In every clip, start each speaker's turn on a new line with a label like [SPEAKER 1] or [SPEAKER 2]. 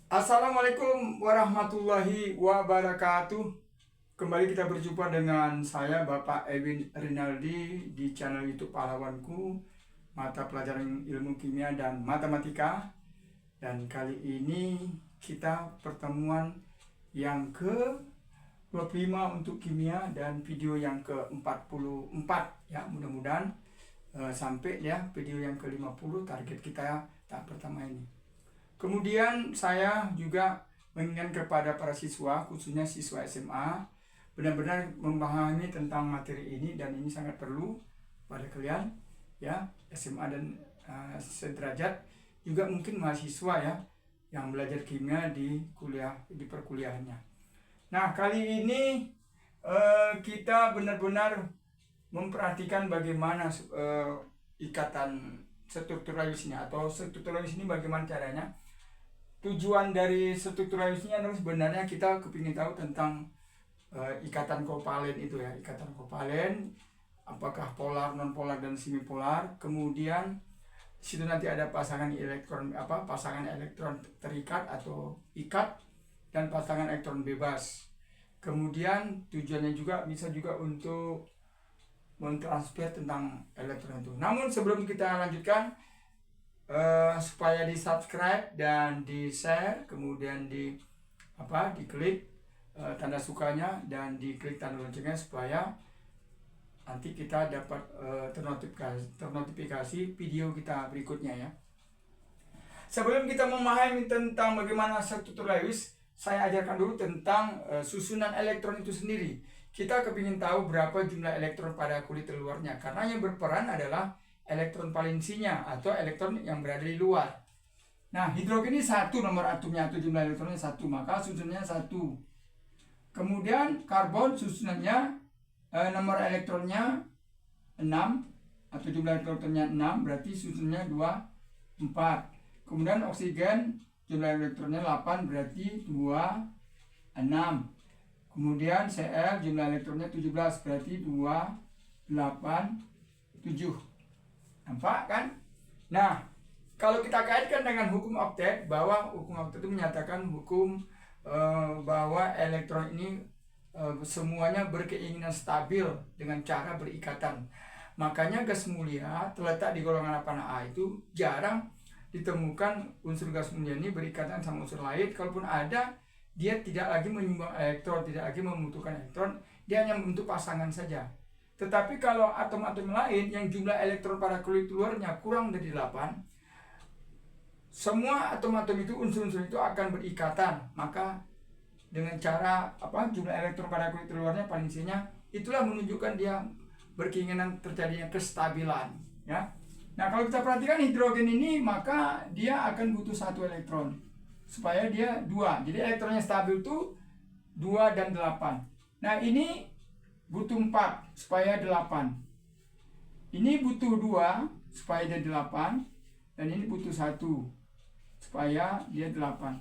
[SPEAKER 1] Assalamualaikum warahmatullahi wabarakatuh. Kembali kita berjumpa dengan saya Bapak Ewin Rinaldi di channel YouTube Pahlawanku, mata pelajaran ilmu kimia dan matematika. Dan kali ini kita pertemuan yang ke-25 untuk kimia dan video yang ke-44 ya, mudah-mudahan sampai ya video yang ke-50 target kita tahap pertama ini. Kemudian saya juga mengingatkan kepada para siswa, khususnya siswa SMA, benar-benar memahami tentang materi ini, dan ini sangat perlu pada kalian ya, SMA dan sederajat, juga mungkin mahasiswa ya yang belajar kimia di perkuliahannya. Nah, kali ini kita benar-benar memperhatikan bagaimana ikatan strukturalisnya, atau strukturalisme ini bagaimana caranya. Tujuan dari strukturalisme adalah sebenarnya kita kepingin tahu tentang ikatan kovalen itu ya, ikatan kovalen, apakah polar, non polar, dan semipolar. Kemudian situ nanti ada pasangan elektron terikat atau ikat, dan pasangan elektron bebas. Kemudian tujuannya juga bisa juga untuk mentransfer tentang elektron itu. Namun sebelum kita lanjutkan, supaya di subscribe dan di share, kemudian diklik tanda sukanya dan diklik tanda loncengnya, supaya nanti kita dapat ternotifikasi video kita berikutnya ya. Sebelum kita memahami tentang bagaimana struktur Lewis, saya ajarkan dulu tentang susunan elektron itu sendiri. Kita kepingin tahu berapa jumlah elektron pada kulit luarnya, karena yang berperan adalah elektron valensinya atau elektron yang berada di luar. Nah, hidrogen ini 1 nomor atomnya atau jumlah elektronnya 1, maka susunannya 1. Kemudian karbon susunannya nomor elektronnya 6 atau jumlah elektronnya 6, berarti susunannya 2, 4. Kemudian oksigen jumlah elektronnya 8, berarti 2, 6. Kemudian Cl jumlah elektronnya 17, berarti 2, 8, 7. Nampak kan? Nah, kalau kita kaitkan dengan hukum oktet, bahwa hukum oktet itu menyatakan hukum bahwa elektron ini semuanya berkeinginan stabil dengan cara berikatan. Makanya gas mulia terletak di golongan 8A itu jarang ditemukan unsur gas mulia ini berikatan sama unsur lain. Kalaupun ada, dia tidak lagi menyumbang elektron, tidak lagi membutuhkan elektron, dia hanya membentuk pasangan saja. Tetapi kalau atom-atom lain yang jumlah elektron pada kulit luarnya kurang dari 8, semua atom-atom itu, unsur-unsur itu akan berikatan. Maka dengan cara jumlah elektron pada kulit luarnya valensinya, itulah menunjukkan dia berkeinginan terjadinya kestabilan ya. Nah, kalau kita perhatikan hidrogen ini, maka dia akan butuh 1 elektron supaya dia 2. Jadi elektronnya stabil itu 2 dan 8. Nah, ini butuh 4 supaya 8. Ini butuh 2 supaya dia 8. Dan ini butuh 1 supaya dia 8.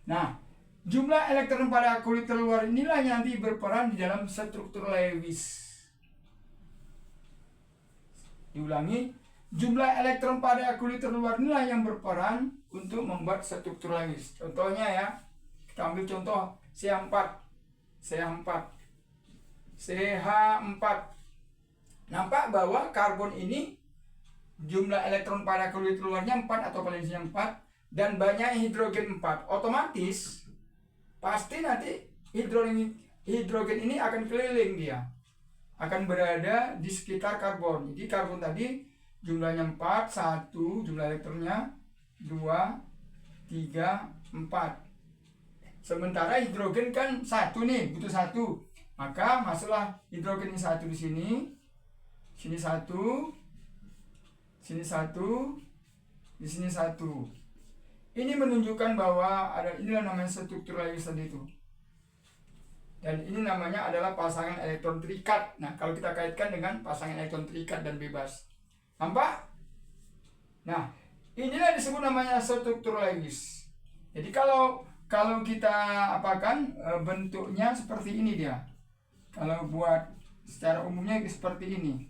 [SPEAKER 1] Nah, jumlah elektron pada kulit luar inilah yang nanti berperan di dalam struktur Lewis. Diulangi, jumlah elektron pada kulit luar inilah yang berperan untuk membuat struktur Lewis. Contohnya ya, kita ambil contoh CH4. Nampak bahwa karbon ini jumlah elektron pada kulit luarnya 4 atau valensinya 4, dan banyak hidrogen 4. Otomatis pasti nanti hidrogen ini akan keliling, dia akan berada di sekitar karbon. Jadi karbon tadi jumlahnya 4, 1 jumlah elektronnya 2, 3, 4. Sementara hidrogen kan 1 nih, butuh 1. Maka masuklah hidrogen ini 1 di sini. Sini 1. Sini 1. Di sini 1. Ini menunjukkan bahwa inilah namanya struktur Lewis tadi itu. Dan ini namanya adalah pasangan elektron terikat. Nah, kalau kita kaitkan dengan pasangan elektron terikat dan bebas. Nampak? Nah, inilah disebut namanya struktur Lewis. Jadi kalau kita bentuknya seperti ini dia. Kalau buat secara umumnya seperti ini.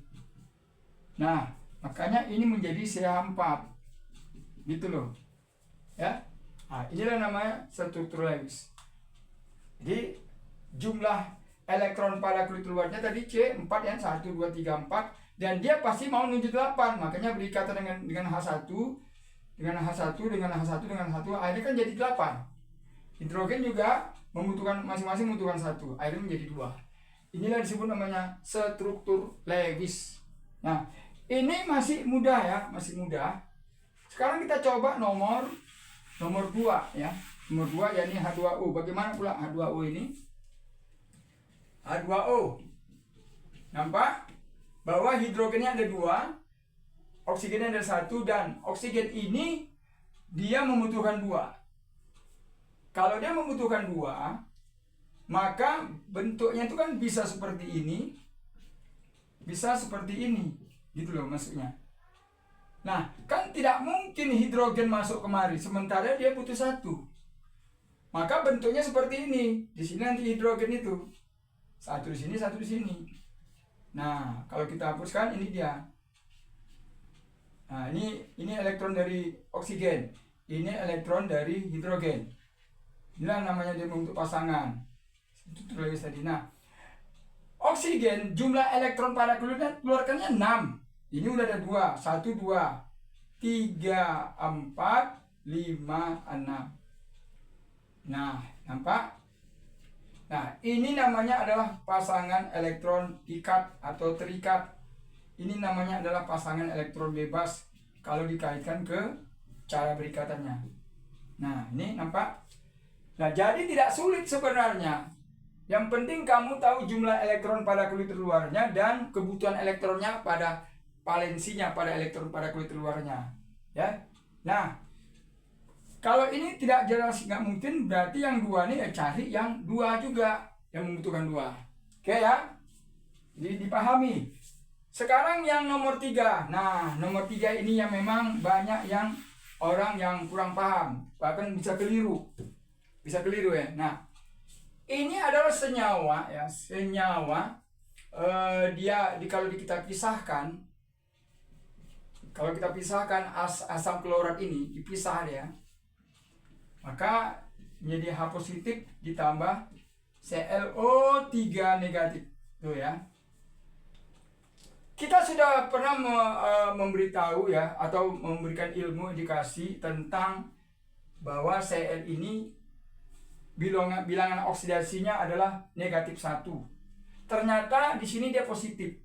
[SPEAKER 1] Nah, makanya ini menjadi CH4. Gitu loh. Ya. Nah, inilah namanya struktur Lewis. Jadi jumlah elektron pada kulit luarnya tadi C4 ya, 1, 2, 3, 4, dan dia pasti mau menuju 8, makanya berikatan dengan H1, dengan H1, dengan H1, dengan H1, akhirnya kan jadi 8. Hidrogen juga membutuhkan, masing-masing membutuhkan 1, akhirnya menjadi 2. Inilah disebut namanya struktur Lewis. Nah, ini masih mudah ya, masih mudah. Sekarang kita coba nomor 2 ya. Nomor 2 yakni H2O. Bagaimana pula H2O ini? H2O. Nampak bahwa hidrogennya ada 2, oksigennya ada 1, dan oksigen ini dia membutuhkan 2. Kalau dia membutuhkan 2, maka bentuknya itu kan bisa seperti ini, bisa seperti ini, gitu loh maksudnya. Nah, kan tidak mungkin hidrogen masuk kemari, sementara dia butuh 1. Maka bentuknya seperti ini. Di sini nanti hidrogen itu 1 di sini, 1 di sini. Nah, kalau kita hapuskan, ini dia. Nah, ini elektron dari oksigen, ini elektron dari hidrogen. Inilah namanya dia membentuk pasangan. Itu tulis tadi. Nah, oksigen jumlah elektron pada kulitnya keluarkannya 6. Ini udah ada 2, 1, 2, 3, 4, 5, 6. Nah, nampak? Nah, ini namanya adalah pasangan elektron ikat atau terikat. Ini namanya adalah pasangan elektron bebas kalau dikaitkan ke cara berikatannya. Nah, ini nampak? Nah, jadi tidak sulit sebenarnya. Yang penting kamu tahu jumlah elektron pada kulit luarnya dan kebutuhan elektronnya pada valensinya, pada elektron pada kulit luarnya. Ya. Nah, kalau ini tidak jelas, nggak mungkin, berarti yang 2 ini cari yang 2 juga, yang membutuhkan 2. Oke ya? Jadi dipahami. Sekarang yang nomor 3. Nah, nomor 3 ini yang memang banyak yang orang yang kurang paham, bahkan bisa keliru. Bisa keliru ya. Nah, ini adalah senyawa ya, senyawa kalau kita pisahkan, kalau kita pisahkan asam klorat ini dipisah ya, maka menjadi H positif ditambah ClO3 negatif. Tuh ya. Kita sudah pernah memberitahu ya, atau memberikan ilmu edukasi tentang bahwa Cl ini bilangan oksidasinya adalah negatif 1. Ternyata di sini dia positif.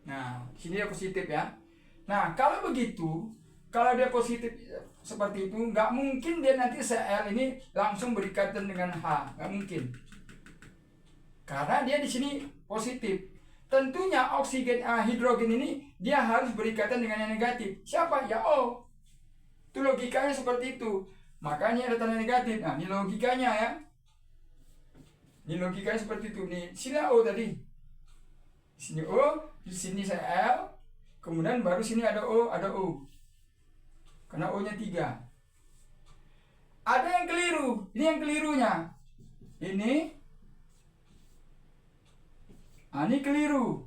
[SPEAKER 1] Nah, di sini dia positif ya. Nah, kalau begitu, kalau dia positif seperti itu, nggak mungkin dia nanti Cl ini langsung berikatan dengan H, nggak mungkin. Karena dia di sini positif. Tentunya oksigen hidrogen ini dia harus berikatan dengan yang negatif. Siapa? Ya O. Itu logikanya seperti itu. Makanya ada tanda negatif. Nah, ini logikanya ya. Ini logikanya seperti itu. Nih, sini O tadi. Di sini O, di sini Cl. Kemudian baru sini ada O, ada O. Karena O-nya 3. Ada yang keliru. Ini yang kelirunya. Ini. Nah, ini keliru.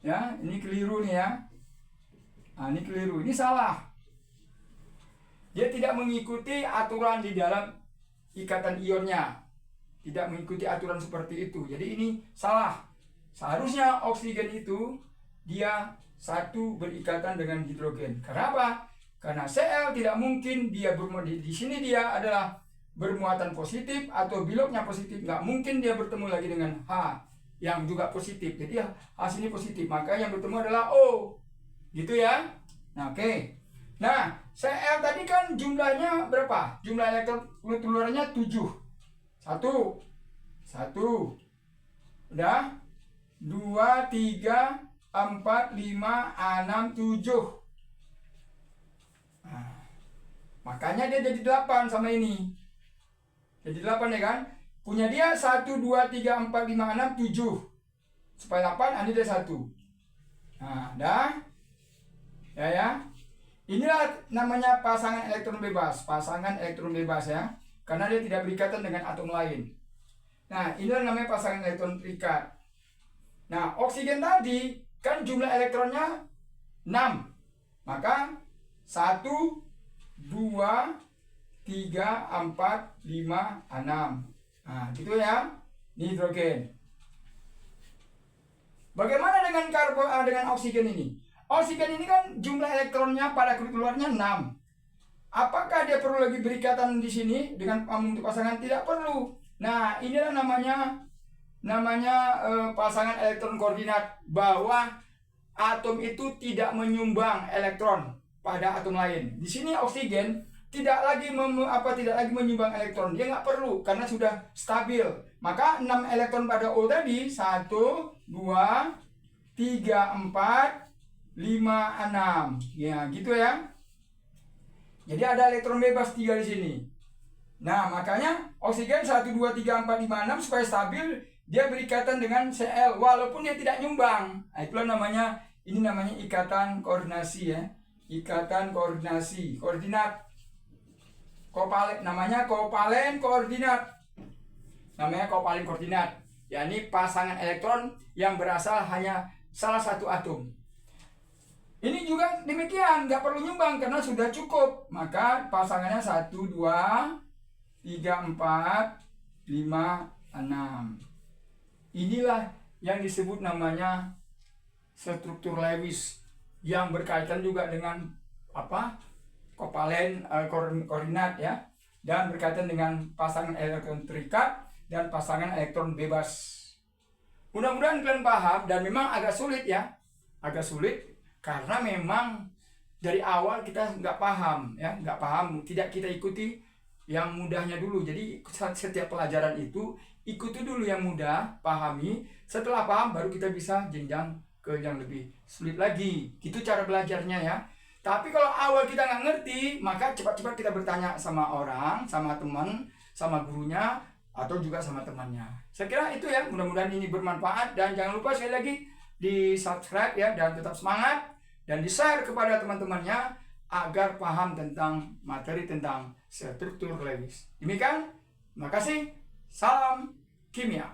[SPEAKER 1] Ya, ini keliru nih ya. Nah, ini keliru. Ini salah. Dia tidak mengikuti aturan di dalam ikatan ionnya. Tidak mengikuti aturan seperti itu. Jadi ini salah. Seharusnya oksigen itu dia satu berikatan dengan hidrogen. Kenapa? Karena Cl tidak mungkin dia di sini dia adalah bermuatan positif atau biloknya positif. Nggak mungkin dia bertemu lagi dengan H yang juga positif. Jadi H sini positif. Maka yang bertemu adalah O. Gitu ya. Nah, oke. Nah, Cl tadi kan jumlahnya berapa? Jumlah elektron keluarnya 7. 1. Udah? 2, 3, 4, 5, 6, 7. Nah, makanya dia jadi 8 sama ini. Jadi 8 ya kan? Punya dia 1, 2, 3, 4, 5, 6, 7. Supaya 8, ini dia 1. Nah, dah? Ya. Inilah namanya pasangan elektron bebas. Pasangan elektron bebas ya. Karena dia tidak berikatan dengan atom lain. Nah, inilah namanya pasangan elektron terikat. Nah, oksigen tadi kan jumlah elektronnya 6. Maka 1, 2, 3, 4, 5, 6. Nah, gitu ya. Nitrogen. Bagaimana dengan oksigen ini? Oksigen ini kan jumlah elektronnya pada keluarnya 6. Apakah dia perlu lagi berikatan di sini dengan untuk pasangan? Tidak perlu. Nah, inilah namanya pasangan elektron koordinat, bahwa atom itu tidak menyumbang elektron pada atom lain. Di sini oksigen tidak lagi menyumbang elektron, dia nggak perlu karena sudah stabil. Maka 6 elektron pada O tadi 1, 2, 3, 4, 5, 6. Ya, gitu ya. Jadi ada elektron bebas 3 di sini. Nah, makanya oksigen 1, 2, 3, 4, 5, 6 supaya stabil, dia berikatan dengan Cl walaupun dia tidak nyumbang. Nah, itulah ini namanya ikatan koordinasi ya. Ikatan koordinasi, koordinat. Namanya kovalen koordinat. Namanya kovalen koordinat. Yakni pasangan elektron yang berasal hanya salah satu atom. Ini juga demikian, nggak perlu nyumbang karena sudah cukup. Maka pasangannya 1, 2, 3, 4, 5, 6. Inilah yang disebut namanya struktur Lewis, yang berkaitan juga dengan kovalen koordinat ya, dan berkaitan dengan pasangan elektron terikat dan pasangan elektron bebas. Mudah-mudahan kalian paham, dan memang agak sulit ya, agak sulit karena memang dari awal kita nggak paham ya, tidak kita ikuti yang mudahnya dulu. Jadi setiap pelajaran itu ikuti dulu yang mudah, pahami. Setelah paham baru kita bisa jenjang ke yang lebih sulit lagi. Gitu cara belajarnya ya. Tapi kalau awal kita nggak ngerti, maka cepat-cepat kita bertanya sama orang, sama teman, sama gurunya, atau juga sama temannya. Saya kira itu ya, mudah-mudahan ini bermanfaat. Dan jangan lupa sekali lagi di subscribe ya, dan tetap semangat, dan di share kepada teman-temannya agar paham tentang materi tentang struktur Lewis. Demikian, terima kasih, salam kimia.